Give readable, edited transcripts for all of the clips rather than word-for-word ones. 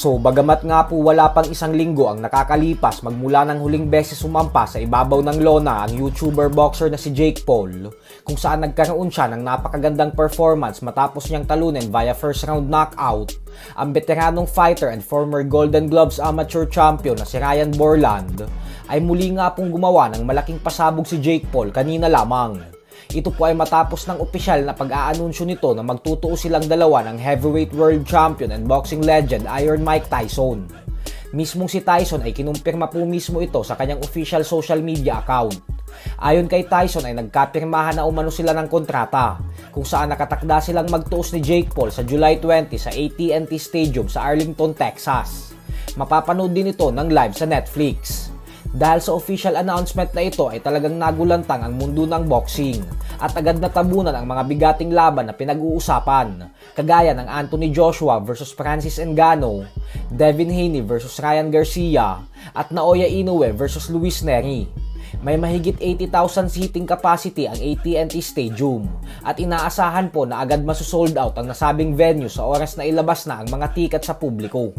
So bagamat nga po wala pang isang linggo ang nakakalipas magmula ng huling beses sumampa sa ibabaw ng lona ang YouTuber boxer na si Jake Paul, kung saan nagkaroon siya ng napakagandang performance matapos niyang talunin via first round knockout, ang veteranong fighter and former Golden Gloves amateur champion na si Ryan Borland ay muli nga pong gumawa ng malaking pasabog si Jake Paul kanina lamang. Ito po ay matapos ng opisyal na pag-aanunsyo nito na magtutuo silang dalawa ng heavyweight world champion and boxing legend Iron Mike Tyson. Mismong si Tyson ay kinumpirma po mismo ito sa kanyang official social media account. Ayon kay Tyson ay nagkapirmahan na umano sila ng kontrata, kung saan nakatakda silang magtuos ni Jake Paul sa July 20 sa AT&T Stadium sa Arlington, Texas. Mapapanood din ito ng live sa Netflix. Dahil sa official announcement na ito ay talagang nagulantang ang mundo ng boxing at agad na tabunan ang mga bigating laban na pinag-uusapan, kagaya ng Anthony Joshua vs Francis Ngannou, Devin Haney vs Ryan Garcia at Naoya Inoue vs Luis Nery. May mahigit 80,000 seating capacity ang AT&T Stadium at inaasahan po na agad masosold out ang nasabing venue sa oras na ilabas na ang mga tiket sa publiko.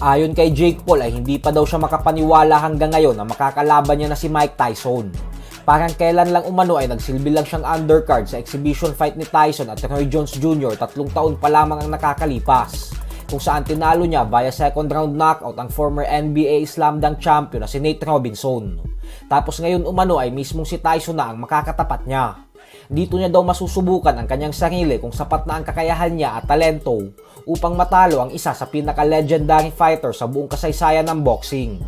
Ayon kay Jake Paul ay hindi pa daw siya makapaniwala hanggang ngayon na makakalaban niya na si Mike Tyson. Parang kailan lang umano ay nagsilbi lang siyang undercard sa exhibition fight ni Tyson at Roy Jones Jr. 3 taon pa lamang ang nakakalipas, kung saan tinalo niya via second round knockout ang former NBA slam dunk champion na si Nate Robinson. Tapos ngayon umano ay mismong si Tyson na ang makakatapat niya. Dito niya daw masusubukan ang kanyang sarili kung sapat na ang kakayahan niya at talento upang matalo ang isa sa pinaka-legendary fighter sa buong kasaysayan ng boxing.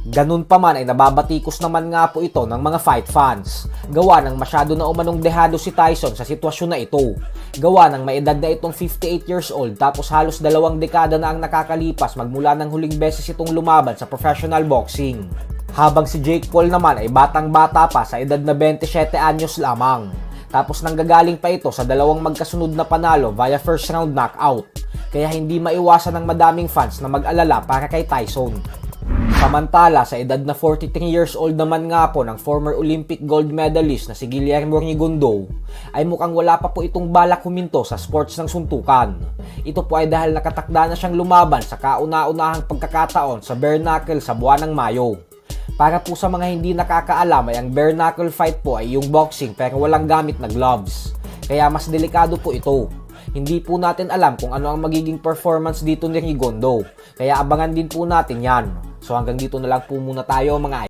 Ganun pa man ay nababatikos naman nga po ito ng mga fight fans. Gawa ng masyado na umanong dehado si Tyson sa sitwasyon na ito. Gawa ng may edad na itong 58 years old tapos halos 2 dekada na ang nakakalipas magmula ng huling beses itong lumaban sa professional boxing. Habang si Jake Paul naman ay batang-bata pa sa edad na 27 anyos lamang. Tapos nanggagaling pa ito sa dalawang magkasunod na panalo via first round knockout. Kaya hindi maiwasan ng madaming fans na mag-alala para kay Tyson. Samantala, sa edad na 43 years old naman nga po ng former Olympic gold medalist na si Guillermo Rigondeaux, ay mukhang wala pa po itong balak huminto sa sports ng suntukan. Ito po ay dahil nakatakda na siyang lumaban sa kauna-unahang pagkakataon sa bare knuckle sa buwan ng Mayo. Para po sa mga hindi nakakaalam ay ang bare knuckle fight po ay yung boxing pero walang gamit na gloves. Kaya mas delikado po ito. Hindi po natin alam kung ano ang magiging performance dito ni Rigondeaux. Kaya abangan din po natin yan. So hanggang dito na lang po muna tayo mga